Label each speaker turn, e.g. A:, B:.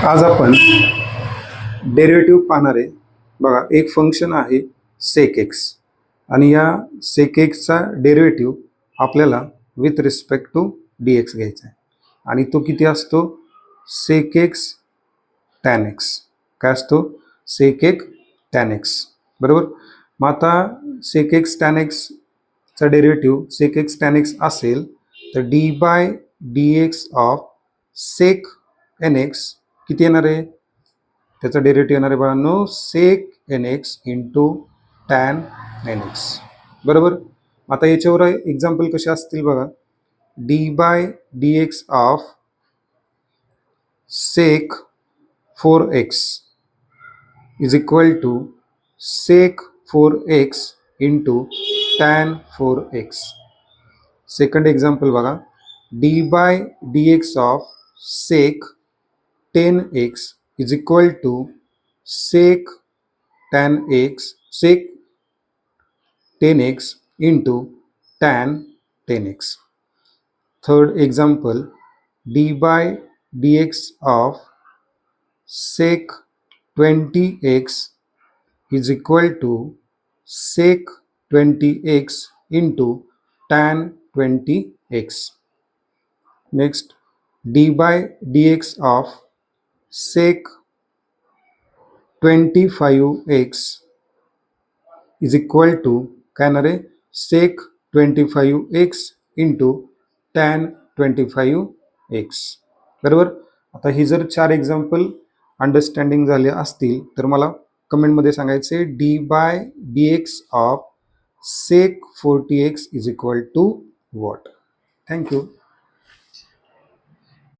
A: आज आपण डेरिव्हेटिव्ह पाहणार आहे. बघा, एक फंक्शन आहे सेक एक्स आणि या सेक एक्सचा डेरिव्हेटिव्ह आपल्याला with respect to D X घ्यायचा आहे आणि तो किती असतो? Sec X tan X. काय असतो? Sec X tan X. बरोबर. मग आता सेक एक्स टॅन एक्सचा derivative sec X tan X असेल तर D by D X of sec N X किती येणार आहे? त्याचा डेरिव्हेटिव्ह येणार आहे बाळांनो sec N X into tan N X. बरोबर. आता याच्यावर एक्झाम्पल कसे असतील बघा. D by D X of sec 4x is equal to sec 4x into tan 4x. Second example बघा. D by D X of sec 10x is equal to sec tan x sec 10x into tan 10x. Third example, d by dx of sec 20x is equal to sec 20x into tan 20x. Next, d by dx of sec 25x is equal to काय येणार आहे? sec 25x into tan 25x. बरोबर. आता ही जर 4 example understanding झाले असतील तर मला कमेंटमध्ये सांगायचे D by D X of sec 40x is equal to what. Thank you.